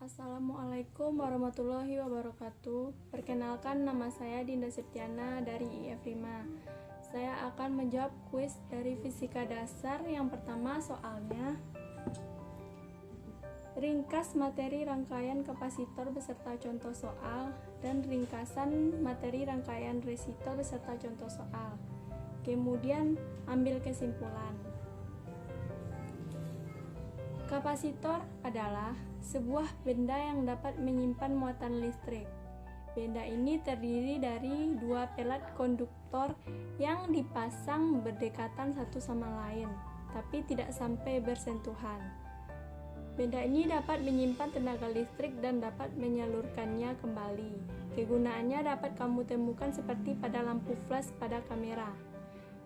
Assalamualaikum warahmatullahi wabarakatuh. Perkenalkan, nama saya Dinda Septiana dari IF5. Saya akan menjawab kuis dari fisika dasar. Yang pertama, soalnya ringkas materi rangkaian kapasitor beserta contoh soal dan ringkasan materi rangkaian resistor beserta contoh soal. Kemudian ambil kesimpulan. Kapasitor adalah sebuah benda yang dapat menyimpan muatan listrik. Benda ini terdiri dari dua pelat konduktor yang dipasang berdekatan satu sama lain, tapi tidak sampai bersentuhan. Benda ini dapat menyimpan tenaga listrik dan dapat menyalurkannya kembali. Kegunaannya dapat kamu temukan seperti pada lampu flash pada kamera.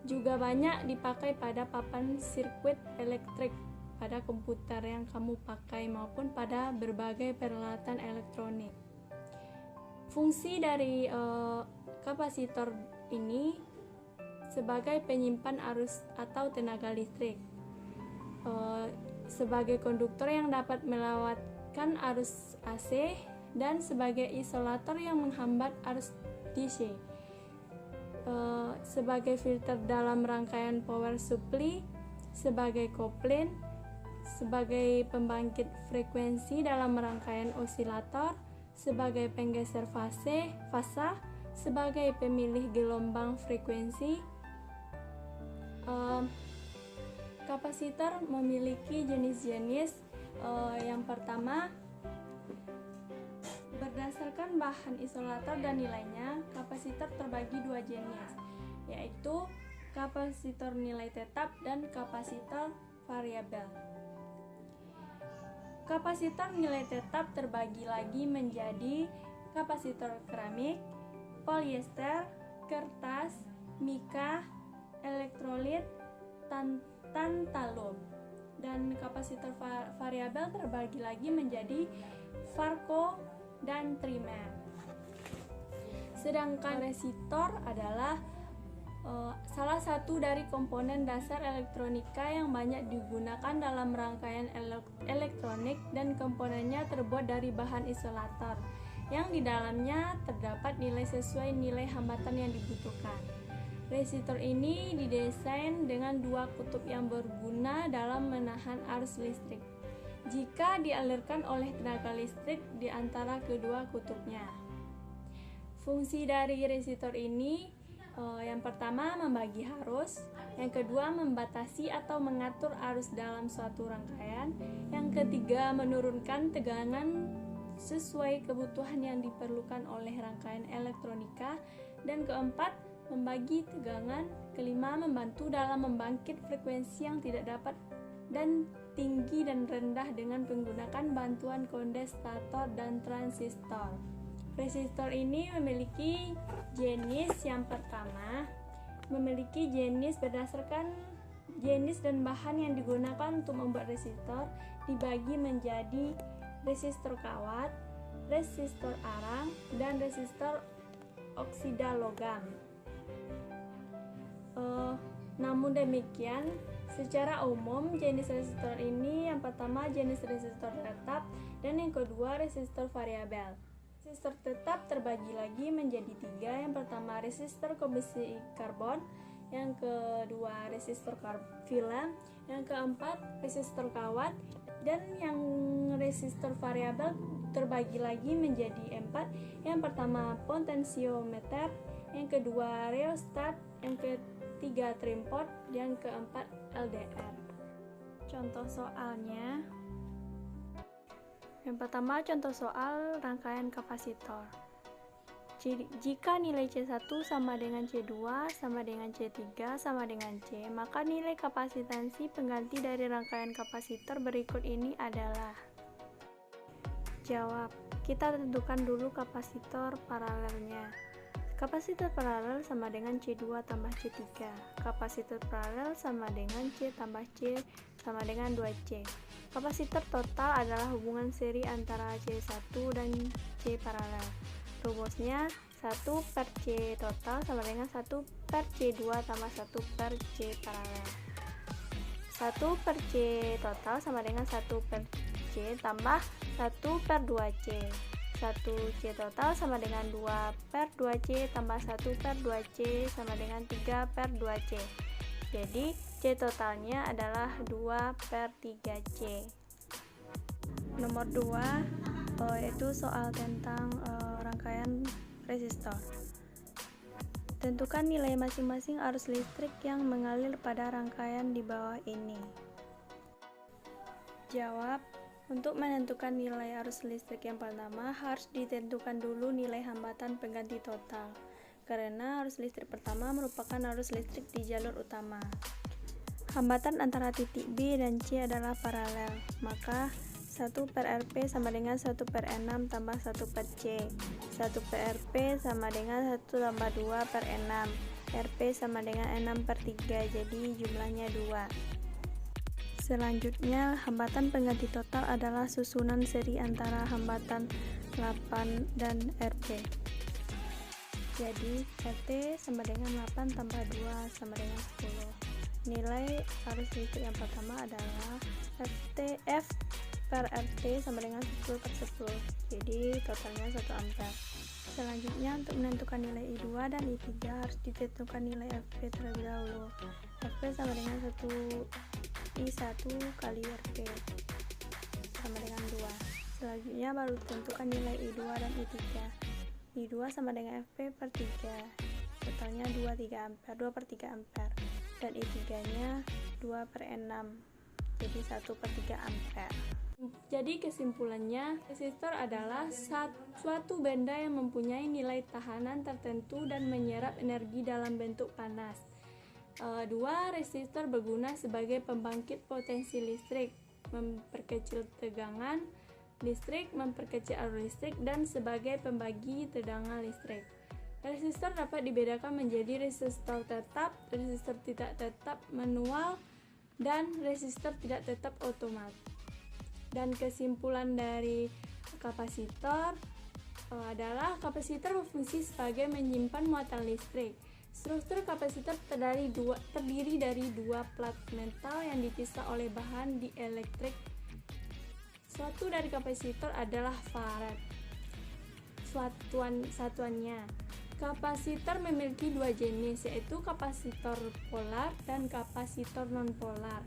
Juga banyak dipakai pada papan sirkuit elektrik, pada komputer yang kamu pakai maupun pada berbagai peralatan elektronik. Fungsi dari kapasitor ini sebagai penyimpan arus atau tenaga listrik, sebagai konduktor yang dapat melewatkan arus AC, dan sebagai isolator yang menghambat arus DC, sebagai filter dalam rangkaian power supply, sebagai kopling, sebagai pembangkit frekuensi dalam rangkaian osilator, sebagai penggeser fasa, sebagai pemilih gelombang frekuensi. Kapasitor memiliki jenis-jenis. Yang pertama, berdasarkan bahan isolator dan nilainya, kapasitor terbagi dua jenis, yaitu kapasitor nilai tetap dan kapasitor variabel. Kapasitor nilai tetap terbagi lagi menjadi kapasitor keramik, polyester, kertas, mika, elektrolit, tantalum. Dan kapasitor variabel terbagi lagi menjadi varco dan trimer. Sedangkan resistor adalah salah satu dari komponen dasar elektronika yang banyak digunakan dalam rangkaian elektronik, dan komponennya terbuat dari bahan isolator yang di dalamnya terdapat nilai sesuai nilai hambatan yang dibutuhkan. Resistor ini didesain dengan dua kutub yang berguna dalam menahan arus listrik jika dialirkan oleh tenaga listrik di antara kedua kutubnya. Fungsi dari resistor ini yang pertama membagi arus, yang kedua membatasi atau mengatur arus dalam suatu rangkaian, yang ketiga menurunkan tegangan sesuai kebutuhan yang diperlukan oleh rangkaian elektronika, dan keempat membagi tegangan, kelima membantu dalam membangkit frekuensi yang tidak dapat dan tinggi dan rendah dengan menggunakan bantuan kondensator dan transistor. Resistor ini memiliki jenis. Yang pertama, memiliki jenis berdasarkan jenis dan bahan yang digunakan untuk membuat resistor dibagi menjadi resistor kawat, resistor arang, dan resistor oksida logam. Namun demikian, secara umum jenis resistor ini yang pertama jenis resistor tetap, dan yang kedua resistor variabel. Resistor tetap terbagi lagi menjadi tiga. Yang pertama resistor komposisi karbon, yang kedua resistor film, yang keempat resistor kawat, dan yang resistor variabel terbagi lagi menjadi empat. Yang pertama potensiometer, yang kedua rheostat, yang ketiga trimpot, yang keempat LDR. Contoh soalnya. Yang pertama, contoh soal rangkaian kapasitor. Jika nilai C1 sama dengan C2 sama dengan C3 sama dengan C, maka nilai kapasitansi pengganti dari rangkaian kapasitor berikut ini adalah. Jawab. Kita tentukan dulu kapasitor paralelnya. Kapasitor paralel sama dengan C2 tambah C3. Kapasitor paralel sama dengan C tambah C sama dengan 2C. Kapasitor total adalah hubungan seri antara C1 dan C paralel. Rumusnya 1 per C total sama dengan 1 per C2 tambah 1 per C paralel. 1 per C total sama dengan 1 per 1C tambah 1/2C. 1C total sama dengan 2/2C tambah 1/2C sama dengan 3/2C. Jadi C totalnya adalah 2/3C. Nomor 2 yaitu soal tentang rangkaian resistor. Tentukan nilai masing-masing arus listrik yang mengalir pada rangkaian di bawah ini. Jawab. Untuk menentukan nilai arus listrik yang pertama, harus ditentukan dulu nilai hambatan pengganti total, karena arus listrik pertama merupakan arus listrik di jalur utama. Hambatan antara titik B dan C adalah paralel, maka 1/Rp sama dengan 1/6 tambah 1/C. 1/Rp sama dengan 1 tambah 2/6. Rp sama dengan 6/3, jadi jumlahnya 2. Selanjutnya, hambatan pengganti total adalah susunan seri antara hambatan 8 dan Rp. Jadi, RT sama dengan 8 tambah 2 sama dengan 10. Nilai arus listrik yang pertama adalah F/RT sama dengan 10/10. Jadi, totalnya 1 ampere. Selanjutnya, untuk menentukan nilai I2 dan I3 harus ditentukan nilai FP terlebih dahulu. FP sama dengan 1 kali Rp sama dengan 2. Selanjutnya baru tentukan nilai I2 dan I3. I2 sama dengan FP/3, totalnya 2/3 ampere, dan I3 nya 2/6, jadi 1/3 ampere. Jadi kesimpulannya, resistor adalah suatu benda yang mempunyai nilai tahanan tertentu dan menyerap energi dalam bentuk panas. 2. Resistor berguna sebagai pembangkit potensi listrik, memperkecil tegangan listrik, memperkecil arus listrik, dan sebagai pembagi tegangan listrik. Resistor dapat dibedakan menjadi resistor tetap, resistor tidak tetap manual, dan resistor tidak tetap otomatis. Dan kesimpulan dari kapasitor adalah kapasitor berfungsi sebagai menyimpan muatan listrik. Struktur kapasitor terdiri dari dua plat metal yang dipisah oleh bahan dielektrik. Suatu dari kapasitor adalah farad. Satuannya, kapasitor memiliki dua jenis, yaitu kapasitor polar dan kapasitor non-polar.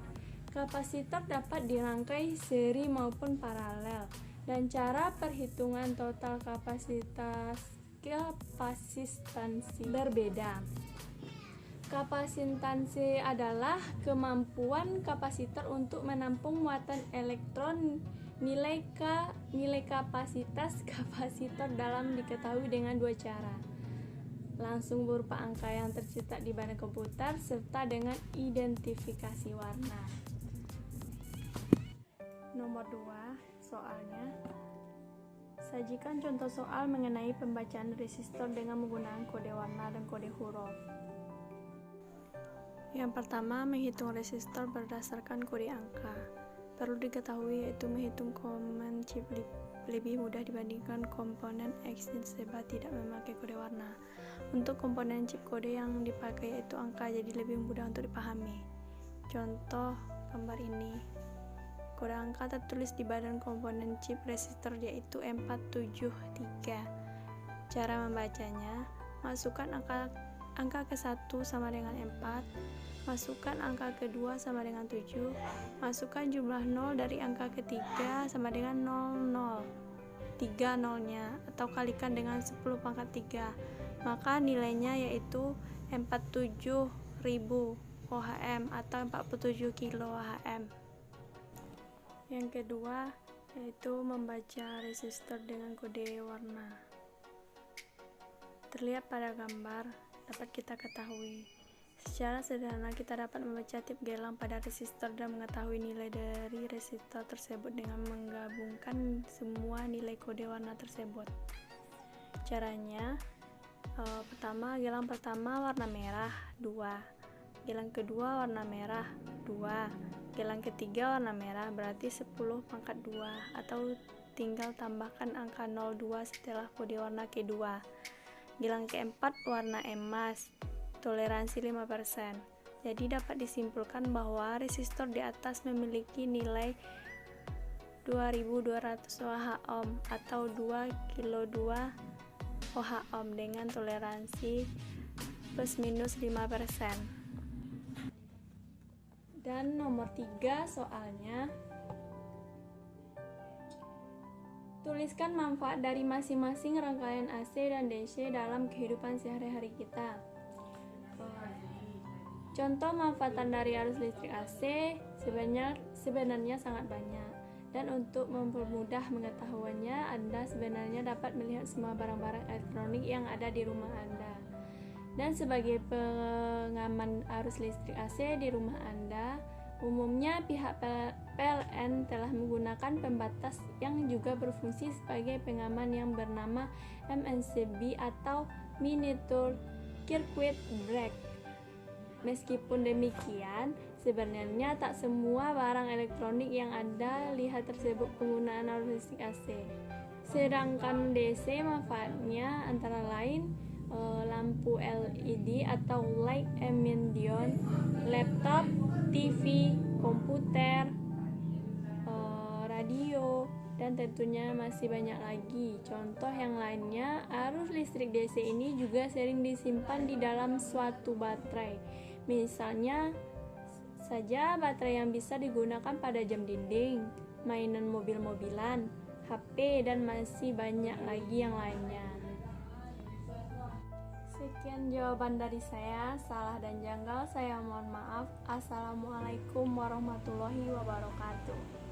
Kapasitor dapat dirangkai seri maupun paralel, dan cara perhitungan total kapasitansi berbeda. Kapasitansi adalah kemampuan kapasitor untuk menampung muatan elektron. Nilai kapasitas kapasitor dalam diketahui dengan dua cara: langsung berupa angka yang tercetak di badan komputer, serta dengan identifikasi warna. Nomor 2, soalnya. Sajikan contoh soal mengenai pembacaan resistor dengan menggunakan kode warna dan kode huruf. Yang pertama, menghitung resistor berdasarkan kode angka. Perlu diketahui yaitu menghitung komponen chip lebih mudah dibandingkan komponen X sebab tidak memakai kode warna. Untuk komponen chip kode yang dipakai yaitu angka, jadi lebih mudah untuk dipahami. Contoh gambar ini. Kode angka tertulis di badan komponen chip resistor yaitu 473. Cara membacanya, masukkan angka ke-1 sama dengan 4, masukkan angka ke-2 sama dengan 7, masukkan jumlah 0 dari angka ke-3 sama dengan 00, 3 nolnya, atau kalikan dengan 10 pangkat 3, maka nilainya yaitu 47.000 ohm atau 47 kilo ohm. Yang kedua yaitu membaca resistor dengan kode warna. Terlihat pada gambar, dapat kita ketahui. Secara sederhana kita dapat membaca tip gelang pada resistor dan mengetahui nilai dari resistor tersebut dengan menggabungkan semua nilai kode warna tersebut. Caranya, pertama, gelang pertama warna merah 2, gelang kedua warna merah 2, gelang ketiga warna merah, berarti 10 pangkat 2, atau tinggal tambahkan angka 02 setelah kode warna kedua. Gelang keempat warna emas, toleransi 5%. Jadi dapat disimpulkan bahwa resistor di atas memiliki nilai 2200 Ohm atau 2 kilo 2 Ohm dengan toleransi plus minus 5%. Dan nomor 3 soalnya, tuliskan manfaat dari masing-masing rangkaian AC dan DC dalam kehidupan sehari-hari kita. Contoh manfaatan dari arus listrik AC sebenarnya sangat banyak. Dan untuk mempermudah mengetahuinya, Anda sebenarnya dapat melihat semua barang-barang elektronik yang ada di rumah Anda. Dan sebagai pengaman arus listrik AC di rumah Anda, umumnya pihak PLN telah menggunakan pembatas yang juga berfungsi sebagai pengaman yang bernama MNCB atau Miniature Circuit Breaker. Meskipun demikian, sebenarnya tak semua barang elektronik yang Anda lihat tersebut penggunaan arus listrik AC. Sedangkan DC manfaatnya antara lain lampu LED atau light emission, laptop, TV, komputer, radio, dan tentunya masih banyak lagi. Contoh yang lainnya, arus listrik DC ini juga sering disimpan di dalam suatu baterai. Misalnya saja baterai yang bisa digunakan pada jam dinding, mainan mobil-mobilan, HP, dan masih banyak lagi yang lainnya. Sekian jawaban dari saya. Salah dan janggal saya mohon maaf. Assalamualaikum warahmatullahi wabarakatuh.